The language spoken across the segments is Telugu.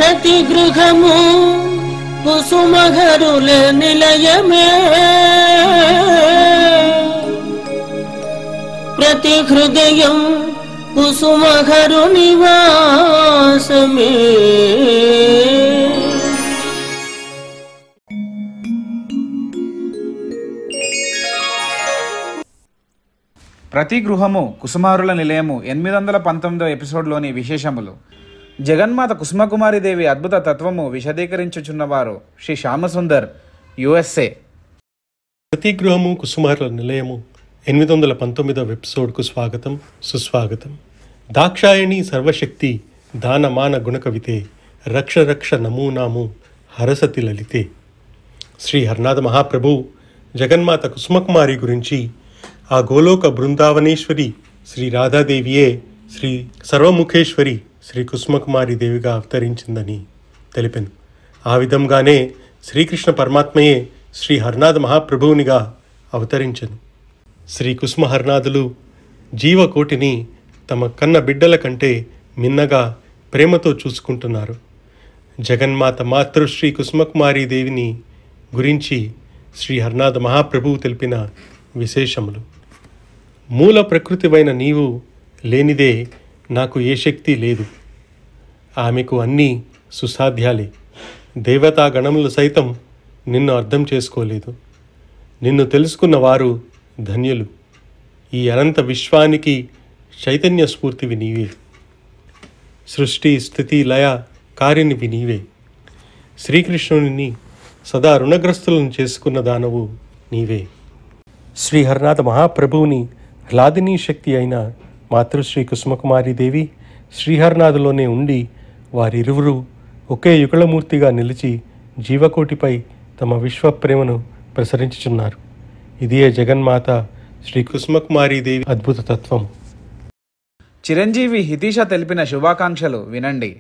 ప్రతి గృహము కుసుమహరుల నిలయమే, ప్రతి హృదయం కుసుమహరు నివాసమే. ప్రతి గృహము కుసుమారుల నిలయము 819 ఎపిసోడ్లోని విశేషములు. జగన్మాత కుసుమకుమారి దేవి అద్భుత తత్వము విశదీకరించుచున్నవారు శ్రీ శ్యామసుందర్, USA. ప్రతి గృహము కుసుమారుల నిలయము 819 ఎపిసోడ్కు స్వాగతం, సుస్వాగతం. దాక్షాయణి సర్వశక్తి దానమాన గుణకవితే రక్ష రక్ష నమూనాము హరసతి లలితే. శ్రీ హరనాథ మహాప్రభు జగన్మాత కుసుమకుమారి గురించి ఆ గోలోక బృందావనేశ్వరి శ్రీ రాధాదేవియే శ్రీ సర్వముఖేశ్వరి శ్రీ కుసుమకుమారి దేవిగా అవతరించిందని తెలిపాను. ఆ విధంగానే శ్రీకృష్ణ పరమాత్మయే శ్రీ హరనాథ మహాప్రభువునిగా అవతరించను. శ్రీ కుసుమ హరనాథులు జీవకోటిని తమ కన్న బిడ్డల కంటే మిన్నగా ప్రేమతో చూసుకుంటున్నారు. జగన్మాత మాతృశ్రీ కుసుమకుమారి దేవిని గురించి శ్రీ హరనాథ మహాప్రభువు తెలిపిన విశేషములు. మూల ప్రకృతివైన నీవు లేనిదే నాకు ఏ శక్తి లేదు. ఆమెకు అన్నీ సుసాధ్యాలే. దేవతా గణములు సైతం నిన్ను అర్థం చేసుకోలేదు. నిన్ను తెలుసుకున్న వారు ధన్యులు. ఈ అనంత విశ్వానికి చైతన్య స్ఫూర్తివి నీవే. సృష్టి స్థితి లయ కారినివి నీవే. శ్రీకృష్ణుని సదా రుణగ్రస్తులను చేసుకున్న దానవు నీవే. శ్రీ హరనాథ మహాప్రభువుని హ్లాదినీ శక్తి అయిన మాతృశ్రీ కుసుమకుమారి దేవి శ్రీహరనాథులోనే ఉండి వారిరువురు ఒకే యుగళమూర్తిగా నిలిచి జీవకోటిపై తమ విశ్వప్రేమను ప్రసరించుచున్నారు. ఇదియే జగన్మాత శ్రీ కుసుమకుమారి దేవి అద్భుత తత్వం. చిరంజీవి హితీష తెలిపిన శుభాకాంక్షలు వినండి.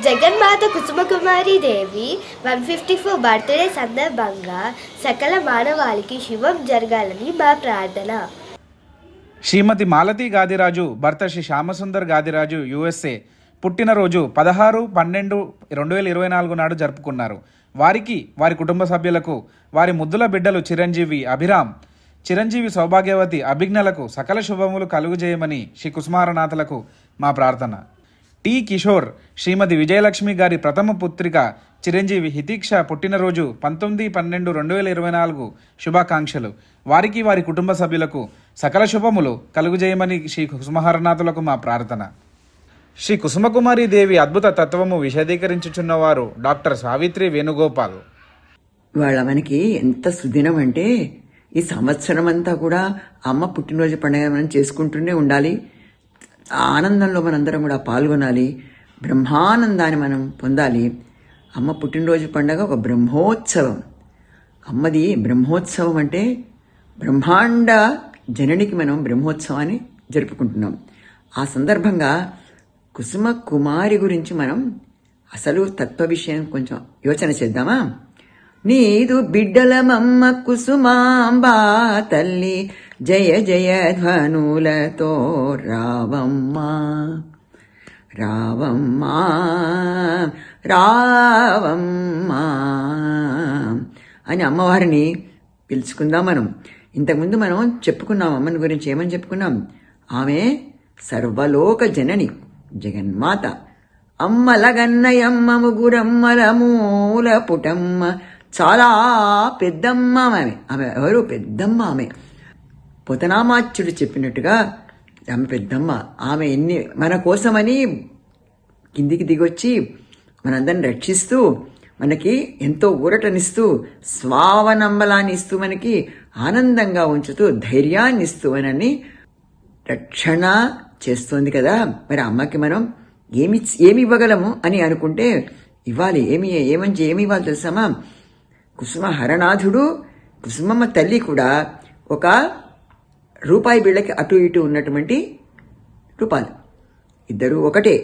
జగన్మాత కుసుమకుమారి దేవి 154 బర్త్డే సందర్భంగా సకల మానవాళికి శుభం జరగాలని మా ప్రార్థన. శ్రీమతి మాలతి గాదిరాజు భర్త శ్రీ శ్యామసుందర్ గాదిరాజు, USA పుట్టినరోజు 16/12/2024 నాడు జరుపుకున్నారు. వారికి, వారి కుటుంబ సభ్యులకు, వారి ముద్దుల బిడ్డలు చిరంజీవి, అభిరామ్, చిరంజీవి సౌభాగ్యవతి, అభిజ్ఞలకు సకల శుభములు కలుగుజేయమని శ్రీ కుసుమారనాథులకు మా ప్రార్థన. టి కిషోర్ శ్రీమతి విజయలక్ష్మి గారి ప్రథమ పుత్రిక చిరంజీవి హితీక్ష పుట్టినరోజు 19/12/2024 శుభాకాంక్షలు. వారికి, వారి కుటుంబ సభ్యులకు సకల శుభములు కలుగుజేయమని శ్రీ కుసుమహరనాథులకు మా ప్రార్థన. శ్రీ కుసుమకుమారి దేవి అద్భుత తత్వము విశదీకరించుచున్నవారు డాక్టర్ సావిత్రి వేణుగోపాల్. వాళ్ళ మనకి ఎంత సుదినం అంటే ఈ సంవత్సరం అంతా కూడా అమ్మ పుట్టినరోజు పండుగ మనం చేసుకుంటూనే ఉండాలి. ఆనందంలో మనందరం కూడా పాల్గొనాలి. బ్రహ్మానందాన్ని మనం పొందాలి. అమ్మ పుట్టినరోజు పండుగ ఒక బ్రహ్మోత్సవం. అమ్మది బ్రహ్మోత్సవం అంటే బ్రహ్మాండ జననికి మనం బ్రహ్మోత్సవాన్ని జరుపుకుంటున్నాం. ఆ సందర్భంగా కుసుమ కుమారి గురించి మనం అసలు తత్వ విషయం కొంచెం యోచన చేద్దామా? నీదు బిడ్డలమమ్మ కుసుమాంబా తల్లి జయ జయ ధ్వనులతో రావమ్మా రావమ్మా రావమ్మా అని అమ్మవారిని పిలుచుకుందాం. మనం ఇంతకుముందు మనం చెప్పుకున్నాం అమ్మని గురించి. ఏమని చెప్పుకున్నాం? ఆమె సర్వలోక జనని జగన్మాత. అమ్మలగన్నయమ్మ ముగురమ్మల మూల పుటమ్మ. చాలా పెద్దమ్మ ఆమె. ఆమె ఎవరు? పెద్దమ్మ. ఆమె పొతనామాచ్యుడు చెప్పినట్టుగా ఆమె పెద్దమ్మ. ఆమె మన కోసమని కిందికి దిగొచ్చి మనందరిని రక్షిస్తూ, మనకి ఎంతో ఊరటనిస్తూ, స్వావనంబలాన్ని ఇస్తూ, మనకి ఆనందంగా ఉంచుతూ, ధైర్యాన్ని ఇస్తూ మనని రక్షణ చేస్తోంది కదా. మరి అమ్మకి మనం ఏమి ఇవ్వగలము అని అనుకుంటే ఇవ్వాలి. ఏమి ఇవ్వాలి తెలుసామా? కుసుమ హరనాథుడు, కుసుమమ్మ తల్లి కూడా ఒక రూపాయి బిళ్ళకి అటు ఇటు ఉన్నటువంటి రూపాలు. ఇద్దరు ఒకటే.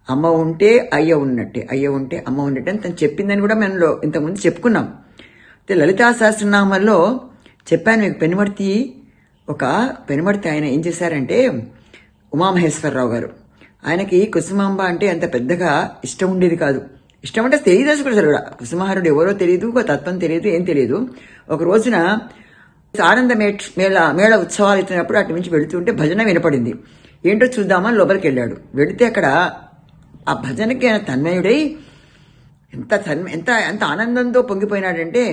అమ్మ ఉంటే అయ్య ఉన్నట్టే, అయ్య ఉంటే అమ్మ ఉన్నట్టే అని తను చెప్పిందని కూడా మనలో ఇంతకుముందు చెప్పుకున్నాం. అయితే లలితా సహస్రనామంలో చెప్పాను మీకు. పెనుమర్తి ఆయన ఏం చేశారంటే, ఉమామహేశ్వరరావు గారు ఆయనకి కుసుమాంబ అంటే అంత పెద్దగా ఇష్టం ఉండేది కాదు. ఇష్టం అంటే తెలియదు అసలు కూడా. కుసుమహరుడు ఎవరో తెలియదు, ఒక తత్వం తెలియదు, ఏం తెలియదు. ఒక రోజున ఆనంద మేళ ఉత్సవాలు ఇచ్చినప్పుడు అటు నుంచి వెళుతుంటే భజన వినపడింది. ఏంటో చూద్దామని లోపలికి వెళ్ళాడు. వెళితే అక్కడ ఆ భజనకి ఆయన తన్మయుడై ఎంత ఆనందంతో పొంగిపోయినాడంటే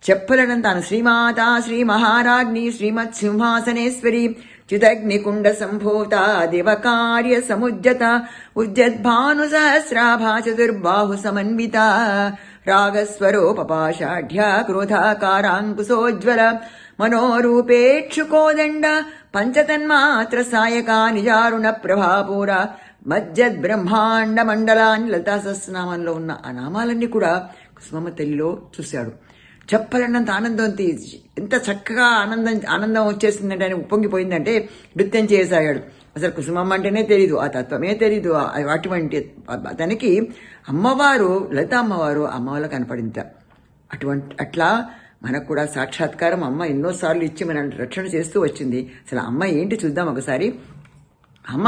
చెప్పలేనంత. శ్రీమాత శ్రీ మహారాజ్ఞి శ్రీమత్ సింహాసనేశ్వరి చిదగ్నికుండ సంభూత దేవకార్య సముజ్జత ఉజ్జద్భాను సహస్రాభా చతుర్బాహు సమన్విత రాగస్వరోపపాషాఢ్య క్రోధాకారాంకుశోజ్వల మనోరూపేక్షుకోదండ పంచతన్మాత్ర సాయకా నిజారుణ ప్రభాపూర మజ్జద్ బ్రహ్మాండ మండలాన్ని లలితా సహస్రనామంలో ఉన్న ఆ నామాలన్నీ కూడా కుసుమమ్మ తల్లిలో చూశాడు. చెప్పలేనంత ఆనందం, ఎంత చక్కగా ఆనందం వచ్చేసిందంటే ఆయన ఉప్పొంగిపోయిందంటే నృత్యం చేసాగాడు. అసలు కుసుమమ్మ అంటేనే తెలీదు, ఆ తత్వమే తెలీదు. అటువంటి అతనికి అమ్మవారు లలిత అమ్మవారు కనపడింది. అట్లా మనకు కూడా సాక్షాత్కారం అమ్మ ఎన్నోసార్లు ఇచ్చి మన రక్షణ చేస్తూ వచ్చింది. అసలు అమ్మ ఏంటి చూద్దాం ఒకసారి. అమ్మ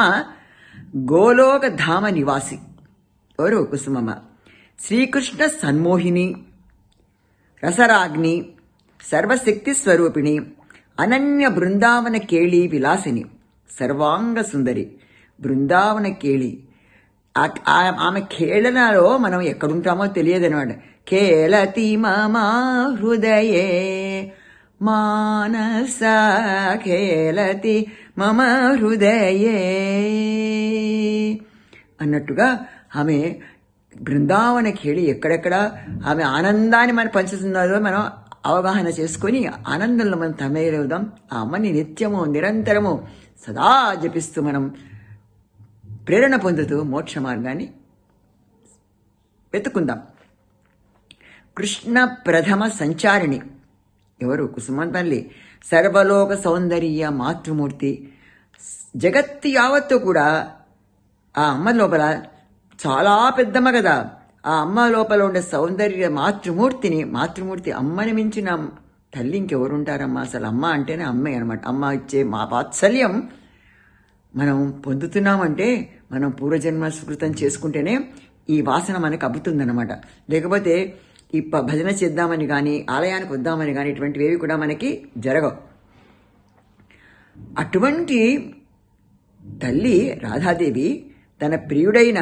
గోలోక ధామ నివాసి. ఎవరు? కుసుమమ్మ. శ్రీకృష్ణ సన్మోహిని, రసరాగ్ని, సర్వశక్తి స్వరూపిణి, అనన్య బృందావన కేళి విలాసిని, సర్వాంగ సుందరి, బృందావన కేళి. ఆమె కేళనలో మనం ఎక్కడుంటామో తెలియదు అనమాట. కేళతి మమ హృదయే మానస కేళతి మమ హృదయే అన్నట్టుగా ఆమె బృందావన కేళి ఎక్కడెక్కడ ఆమె ఆనందాన్ని మనం పంచుతున్నారో మనం అవగాహన చేసుకొని ఆనందంలో మనం తమేలవుదాం. ఆ అమ్మని నిత్యము నిరంతరము సదా జపిస్తూ మనం ప్రేరణ పొందుతూ మోక్ష మార్గాన్ని వెతుకుందాం. కృష్ణ ప్రథమ సంచారిణి. ఎవరు? కుసుమ తల్లి. సర్వలోక సౌందర్య మాతృమూర్తి. జగత్తు యావత్తు కూడా ఆ అమ్మ లోపల చాలా పెద్దమ్మ కదా. ఆ అమ్మ లోపల ఉండే సౌందర్య మాతృమూర్తి అమ్మని మించిన తల్లి ఇంకెవరుంటారమ్మా? అసలు అమ్మ అంటేనే అమ్మే అనమాట. అమ్మ ఇచ్చే మా వాత్సల్యం మనం పొందుతున్నామంటే మనం పూర్వజన్మ సుకృతం చేసుకుంటేనే ఈ వాసన మనకు అబ్బుతుందన్నమాట. లేకపోతే ఈ భజన చేద్దామని కానీ ఆలయానికి వద్దామని కానీ ఇటువంటివేవి కూడా మనకి జరగవు. అటువంటి తల్లి రాధాదేవి తన ప్రియుడైన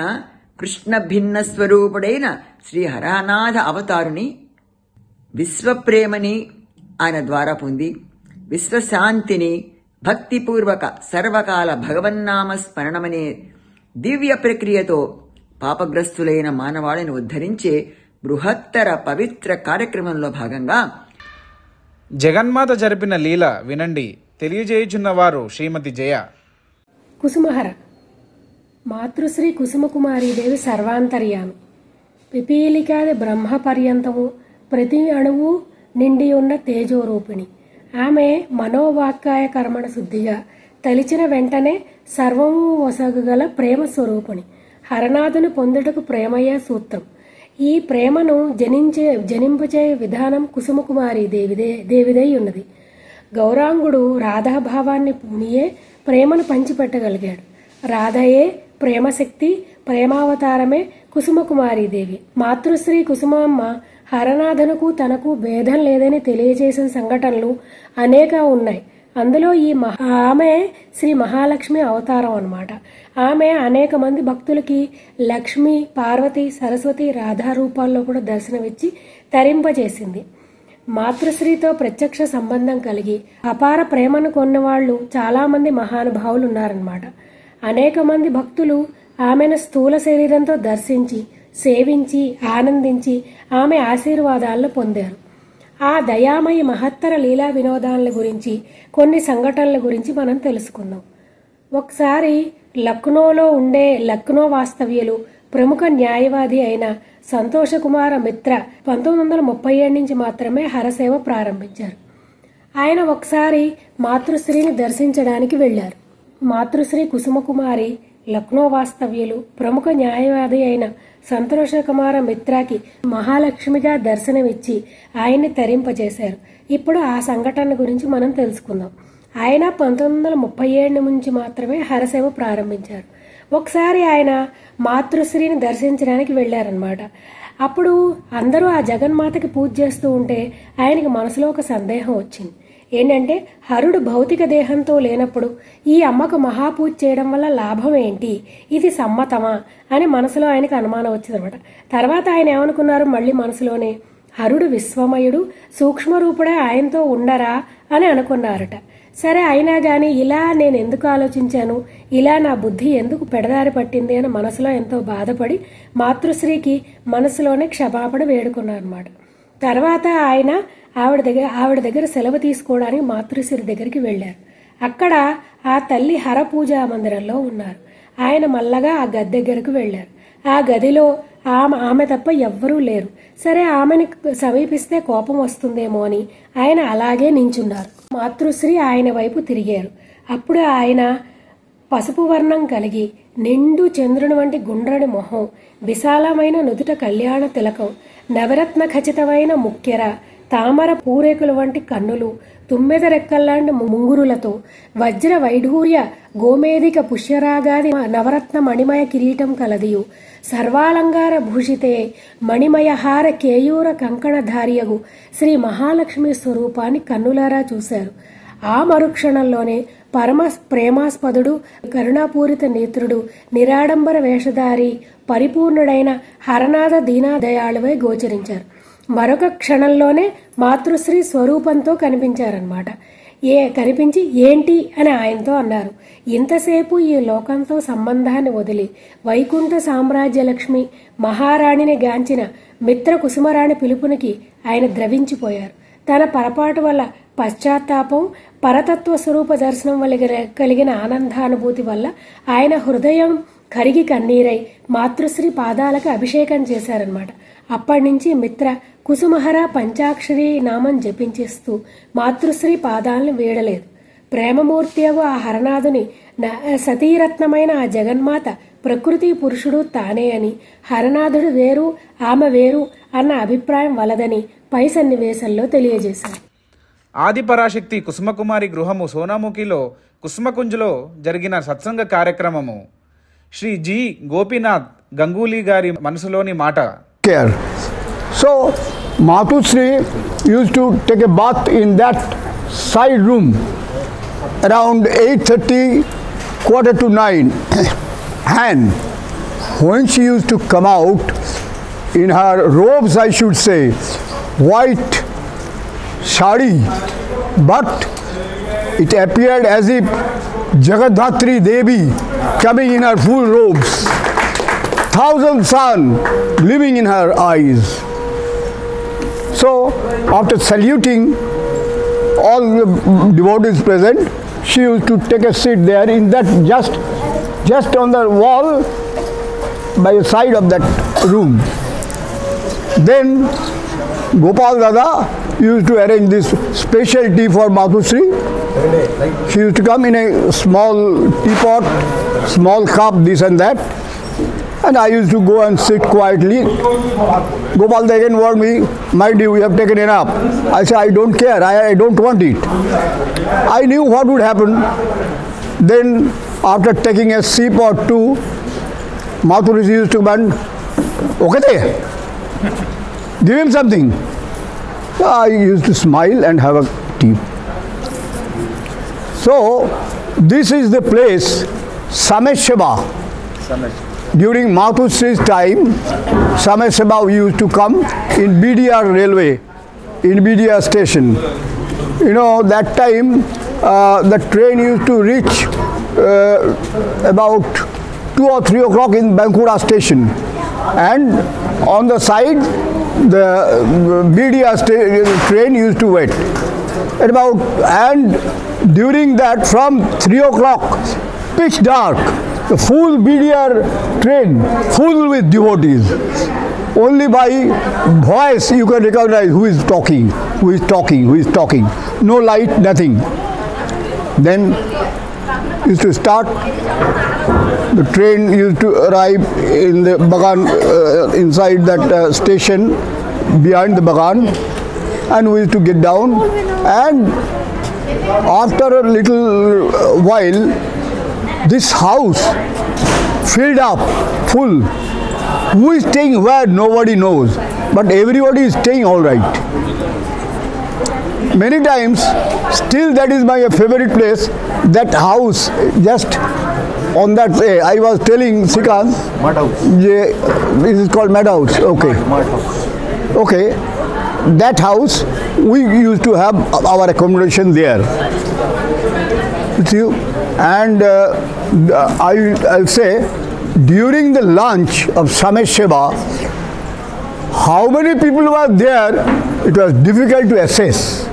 కృష్ణ భిన్న స్వరూపుడైన శ్రీ హరనాథ అవతారుని విశ్వప్రేమని ఆయన ద్వారా పొంది విశ్వశాంతిని భక్తిపూర్వక సర్వకాల భగవన్నామ స్మరణమనే దివ్య ప్రక్రియతో పాపగ్రస్తులైన మానవాళిని ఉద్ధరించే బృహత్తర పవిత్ర కార్యక్రమంలో భాగంగా జగన్మాత జరిపిన లీల వినండి. తెలియజేయుచున్నవారు శ్రీమతి జయ. కుసుమహర. మాతృశ్రీ కుసుమకుమారీదేవి సర్వాంతర్యామి. పిపీలికాది బ్రహ్మ పర్యంతము ప్రతి అణువు నిండి ఉన్న తేజోరూపిణి. ఆమె మనోవాక్కాయ కర్మణ శుద్ధిగా తలిచిన వెంటనే సర్వము వసగగల ప్రేమ స్వరూపిణి. హరనాథుని పొందుటకు ప్రేమయే సూత్రం. ఈ ప్రేమను జనింపచే విధానం కుసుమకుమారి దేవిదై ఉన్నది. గౌరాంగుడు రాధాభావాన్ని పూనియే ప్రేమను పంచిపెట్టగలిగాడు. రాధయే ప్రేమశక్తి, ప్రేమావతారమే కుసుమకుమారీదేవి. మాతృశ్రీ కుసుమామ్మ హరనాథనుకు తనకు భేదం లేదని తెలియజేసిన సంఘటనలు అనేక ఉన్నాయి. అందులో ఆమె శ్రీ మహాలక్ష్మి అవతారం అన్నమాట. ఆమె అనేక మంది భక్తులకి లక్ష్మి, పార్వతి, సరస్వతి, రాధా రూపాల్లో కూడా దర్శనమిచ్చి తరింపజేసింది. మాతృశ్రీతో ప్రత్యక్ష సంబంధం కలిగి అపార ప్రేమను కొన్నవాళ్లు చాలామంది మహానుభావులు ఉన్నారన్నమాట. అనేక మంది భక్తులు ఆమెను స్థూల శరీరంతో దర్శించి, సేవించి, ఆనందించి ఆమె ఆశీర్వాదాలను పొందారు. ఆ దయామయి మహత్తర లీలా వినోదాల గురించి, కొన్ని సంఘటనల గురించి మనం తెలుసుకుందాం. ఒకసారి లక్నోలో ఉండే లక్నో వాస్తవ్యులు ప్రముఖ న్యాయవాది అయిన సంతోషకుమార మిత్ర 1937 నుంచి మాత్రమే హరసేవ ప్రారంభించారు. ఆయన ఒకసారి మాతృశ్రీని దర్శించడానికి వెళ్లారు. మాతృశ్రీ కుసుమకుమారి లక్నో వాస్తవ్యులు ప్రముఖ న్యాయవాది అయిన సంతోషకుమార మిత్రాకి మహాలక్ష్మిగా దర్శనమిచ్చి ఆయన్ని తరింపజేశారు. ఇప్పుడు ఆ సంఘటన గురించి మనం తెలుసుకుందాం. ఆయన 1937 నుంచి మాత్రమే హరసేవ ప్రారంభించారు. ఒకసారి ఆయన మాతృశ్రీని దర్శించడానికి వెళ్ళారనమాట. అప్పుడు అందరూ ఆ జగన్మాతకి పూజ చేస్తూ ఉంటే ఆయనకి మనసులో ఒక సందేహం వచ్చింది. ఏంటంటే హరుడు భౌతిక దేహంతో లేనప్పుడు ఈ అమ్మకు మహాపూజ చేయడం వల్ల లాభం ఏంటి, ఇది సమ్మతమా అని మనసులో ఆయనకు అనుమానం వచ్చిందనమాట. తర్వాత ఆయన ఏమనుకున్నారు, మళ్ళీ మనసులోనే హరుడు విశ్వమయుడు, సూక్ష్మరూపుడే ఆయనతో ఉండరా అని అనుకున్నారట. సరే, అయినా కానీ ఇలా నేను ఎందుకు ఆలోచించాను, ఇలా నా బుద్ధి ఎందుకు పెడదారి పట్టింది అని మనసులో ఎంతో బాధపడి మాతృశ్రీకి మనసులోనే క్షమాపణ వేడుకున్నారన్నమాట. తర్వాత ఆయన ఆవిడ దగ్గర సెలవు తీసుకోవడానికి మాతృశ్రీ దగ్గరికి వెళ్ళారు. అక్కడ ఆ తల్లి హర పూజా మందిరంలో ఉన్నారు. ఆయన మల్లగా ఆ గది దగ్గరకు వెళ్ళారు. ఆ గదిలో ఆమె తప్ప ఎవ్వరూ లేరు. సరే, ఆమెని సమీపిస్తే కోపం వస్తుందేమో అని ఆయన అలాగే నించున్నారు. మాతృశ్రీ ఆయన వైపు తిరిగారు. అప్పుడు ఆయన పసుపు వర్ణం కలిగి నిండు చంద్రుని వంటి గుండ్రని మొహం, విశాలమైన నుదుట కళ్యాణ తిలకం, నవరత్న ఖచ్చితమైన ముక్కెర, తామర పూరేకుల వంటి కన్నులు, తుమ్మెద రెక్కల్లాంటి ముంగురులతో, వజ్ర వైఢూర్య గోమేదిక పుష్యరాగాది నవరత్న మణిమయ కిరీటం కలదియు, సర్వాలంకార భూషితే మణిమయహార కేయూర కంకణధారియగు శ్రీ మహాలక్ష్మి స్వరూపాన్ని కన్నులారా చూశారు. ఆ మరుక్షణంలోనే పరమ ప్రేమాస్పదుడు, కరుణాపూరిత నేత్రుడు, నిరాడంబర వేషధారి, పరిపూర్ణుడైన హరనాథ దీనాదయాళువై గోచరించారు. మరొక క్షణంలోనే మాతృశ్రీ స్వరూపంతో కనిపించారన్నమాట. కనిపించి ఏంటి అని ఆయనతో అన్నారు. ఇంతసేపు ఈ లోకంతో సంబంధాన్ని వదిలి వైకుంఠ సామ్రాజ్యలక్ష్మి మహారాణిని గాంచిన మిత్ర కుసుమరాణి పిలుపునికి ఆయన ద్రవించిపోయారు. తన పొరపాటు వల్ల పశ్చాత్తాపం, పరతత్వ స్వరూప దర్శనం వల్ల కలిగిన ఆనందానుభూతి వల్ల ఆయన హృదయం కరిగి కన్నీరై మాతృశ్రీ పాదాలకు అభిషేకం చేశారనమాట. అప్పటి నుంచి మిత్ర కుసుమహర పంచాక్షరి నామం జపించేస్తూ మాతృశ్రీ పాదాలను వీడలేదు. ప్రేమమూర్తియగు ఆ హరనాథుని సతీరత్నమైన ఆ జగన్మాత ప్రకృతి పురుషుడు తానే అని, హరనాథుడు వేరు ఆమె వేరు అన్న అభిప్రాయం వలదని పై సన్నివేశంలో తెలియజేశారు. ఆదిపరాశక్తి కుసుమకుమారి గృహము సోనాముఖిలో కుసుమకుంజులో జరిగిన సత్సంగ కార్యక్రమము శ్రీ జి గోపీనాథ్ గంగూలీ గారి మనసులోని మాట. So Matushri used to take a bath in that side room around 8:30, 8:45, and when she used to come out in her robes, I should say, white sari, but it appeared as if Jagadhatri Devi coming in her full robes, thousand sun gleaming in her eyes. So after saluting all the devotees present, she used to take a seat there in that just on the wall by the side of that room. Then Gopal Dada used to arrange this special tea for Matushri. She used to come in a small teapot, small cup, this and that. And I used to go and sit quietly. Gopal again warned me, mind you, we have taken enough. I said, I don't care, I don't want it. I knew what would happen. Then after taking a sip or two, Matushri used to come, okay, give him something. So I used to smile and have a tea. So this is the place, Sameshaba. During Matushri's time, Sameshaba used to come in BDR railway, in BDR station. You know, that time the train used to reach about 2 or 3 o'clock in Bankura station, and on the side the BDR train used to wait. And during that, from 3 o'clock, pitch dark, the full BDR train full with devotees. Only by voice you can recognize who is talking, who is talking, who is talking. No light, nothing. Then used to start. The train used to arrive in the bagan, inside that station, behind the bagan, and we used to get down. And after a little while, this house filled up, full. Who is staying where, nobody knows. But everybody is staying all right. Many times, still that is my favorite place, that house, just on that day, I was telling Sikant, Mud house. this is called Mud House, okay. Mud house. Okay, that house, we used to have our accommodation there. See, and I'll say, during the lunch of Samesh Seva, how many people were there, it was difficult to assess.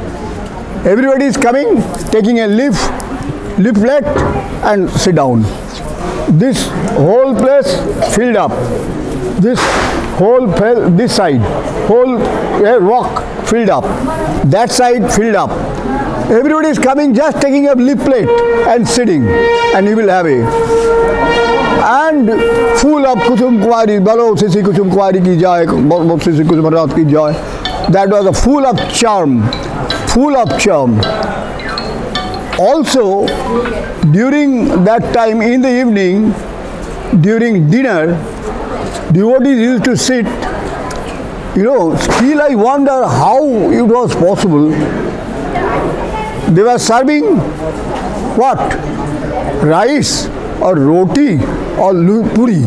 Everybody is coming, taking a leaflet and sit down. This whole place filled up. This side, whole rock filled up. That side filled up. Everybody is coming, just taking a leaflet and sitting, and he will have it. And full of Kusum Kumari, Balo Sisi Kusum Kumari ki jai, Sisi Kusum Marat ki jai. That was a full of charm, full of charm. Also, during that time in the evening, during dinner, devotees used to sit. Still I wonder how it was possible. They were serving what? Rice or roti or puri.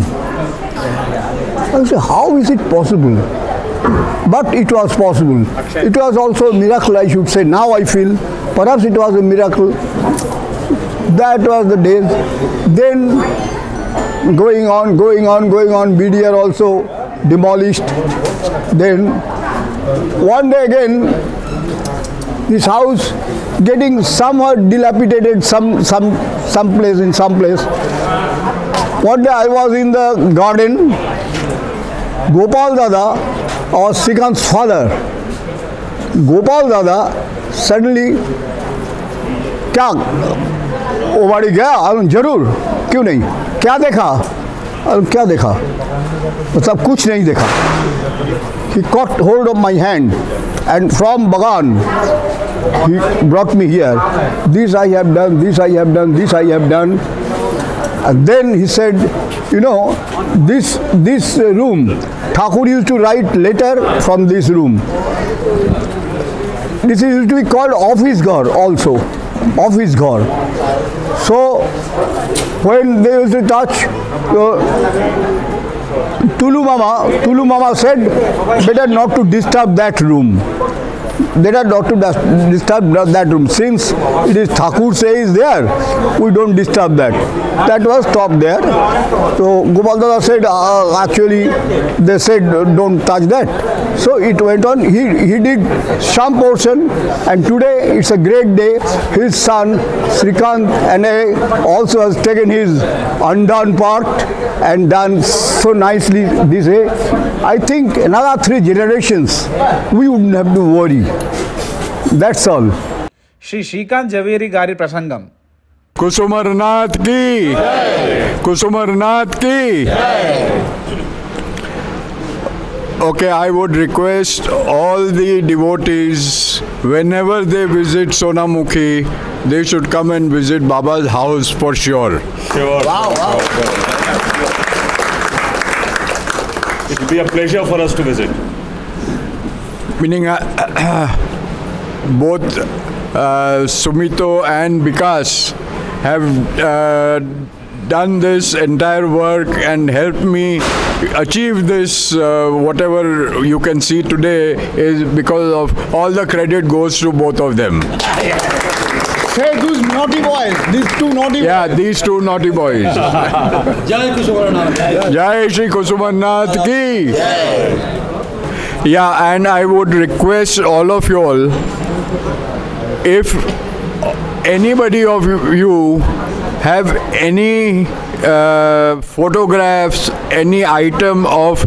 I say, how is it possible? But it was possible. It was also a miracle, I should say. Now I feel, perhaps it was a miracle. That was the days. Then going on, BDR also demolished. Then one day again, this house getting somewhat dilapidated, some place. One day I was in the garden. Gopal Dada, our Sikant's father, Gopal Dada, suddenly, क्या ओवाड़ी गया? जरूर, क्यों नहीं? क्या देखा? क्या देखा? मतलब कुछ नहीं देखा. He caught hold of my hand and from Bagan he brought me here. This I have done, this I have done, this I have done. And then he said, this room, Thakur used to write letter from this room. This used to be called office ghar also, office ghar. So when they used to touch, Tulu Mama said, better not to disturb that room. Better not to disturb that room. Since it is Thakur says there, we don't disturb that. That was stopped there. So Gopal Dada said, actually, they said don't touch that. So it went on. He did some portion, and today it's a great day. His son Srikant and I also has taken his undone part and done so nicely this way. I think another 3 generations we wouldn't have to worry. That's all. Shri Srikanth Zaveri గారి ప్రసంగం. कुसुमरनाथ की, कुसुमरनाथ की. Okay, I would request all the devotees, whenever they visit Sonamukhi, they should come and visit Baba's house for sure. Sure. Wow. It will be a pleasure for us to visit. Meaning both Sumito and Vikas have done this entire work and helped me achieve this. Whatever you can see today is because of all the credit goes to both of them. Say those naughty boys, these 2 naughty boys. Yeah, these 2 naughty boys. Jai Kusumarnath. Jai Shri Kusumarnath ki. Yeah, and I would request all of you all, if anybody of you have any photographs, any item of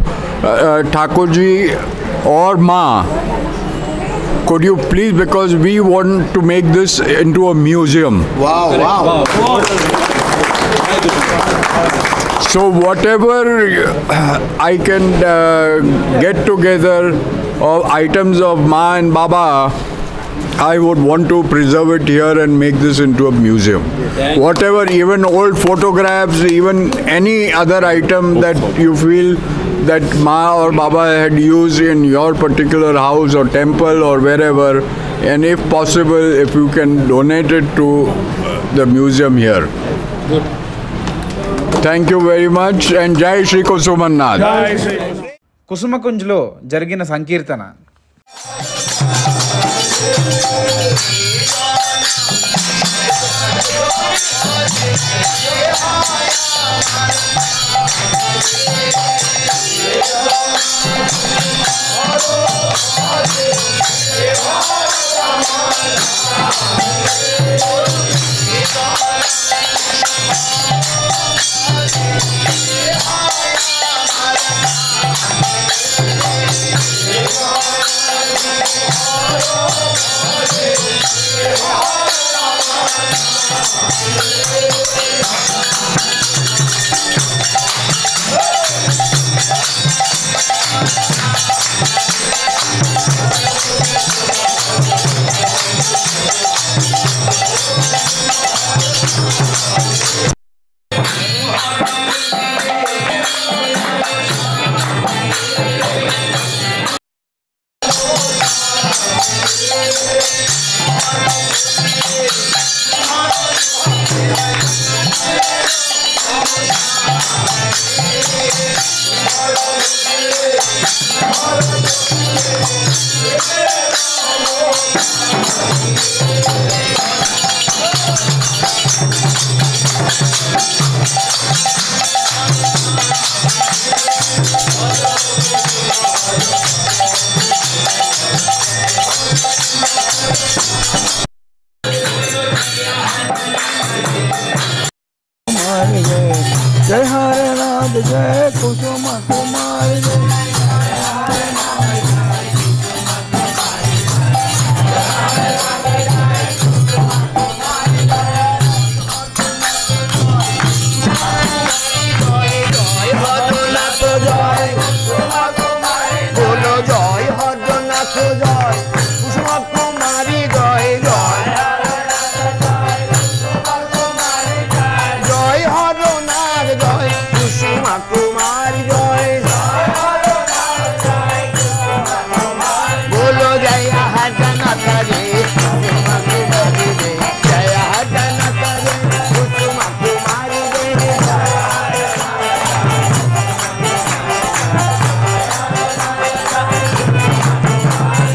Thakurji or Ma, could you please, because we want to make this into a museum. Wow. So whatever I can get together of items of Ma and Baba, I would want to preserve it here and make this into a museum. Whatever, even old photographs, even any other item that you feel that Ma or Baba had used in your particular house or temple or wherever, and if possible, if you can donate it to the museum here. Thank you very much, and Jai Shri Kusumannath. కుసుమకుంజ్లో జరిగిన సంకీర్తన. जय हरनाथ जय कुसुम कुमारी बोलो जय हरनाथ जय कुसुम कुमारी जय जय जय हरनाथ जय कुसुम कुमारी जय बोलो जय हरनाथ जय कुसुम कुमारी जय हरनाथ जय कुसुम कुमारी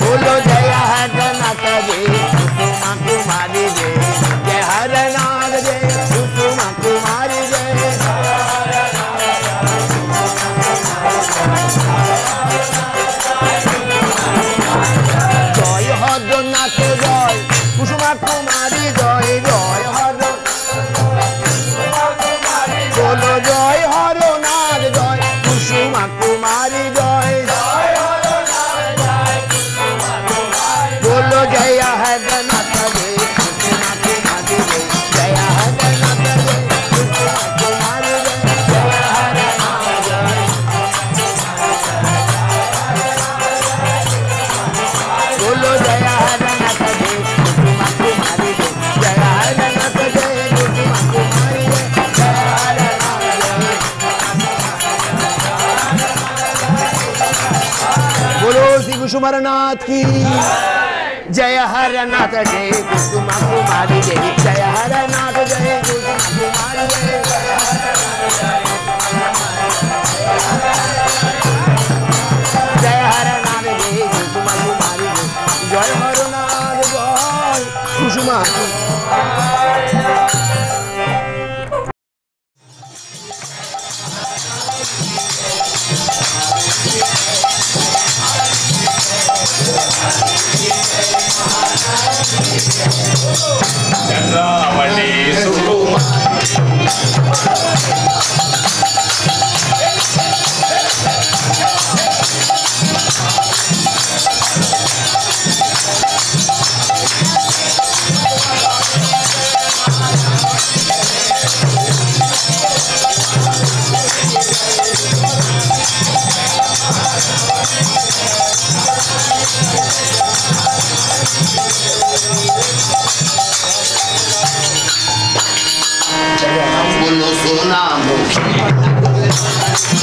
बोलो जय हरनाथ जय कुसुम कुमारी जय हरनाथ जय कुसुम कुमारी जय जय हरनाथ जय कुसुम कुमारी जय जय हर बोलो जय हरनाथ जय कुसुम कुमारी जय बोलो जय हरनाथ जय कुसुम कुमारी जय हरनाथ जय कुसुम कुमारी जय हरनाथ जय बोलो जय हरनाथ जय कुसुम कुमारी जय हरनाथ जय कुसुम कुमारी जय हरनाथ बोलो श्री कुसुमरनाथ की जय हरनाथ जय कुसुम कुमारी जय जय हरनाथ जय कुसुम कुमारी जय जय हरनाथ जय कुसुम कुमारी जय जय हरनाथ जय कुसुम చంద్రావళి సుకుమ बोलो सोना मुखी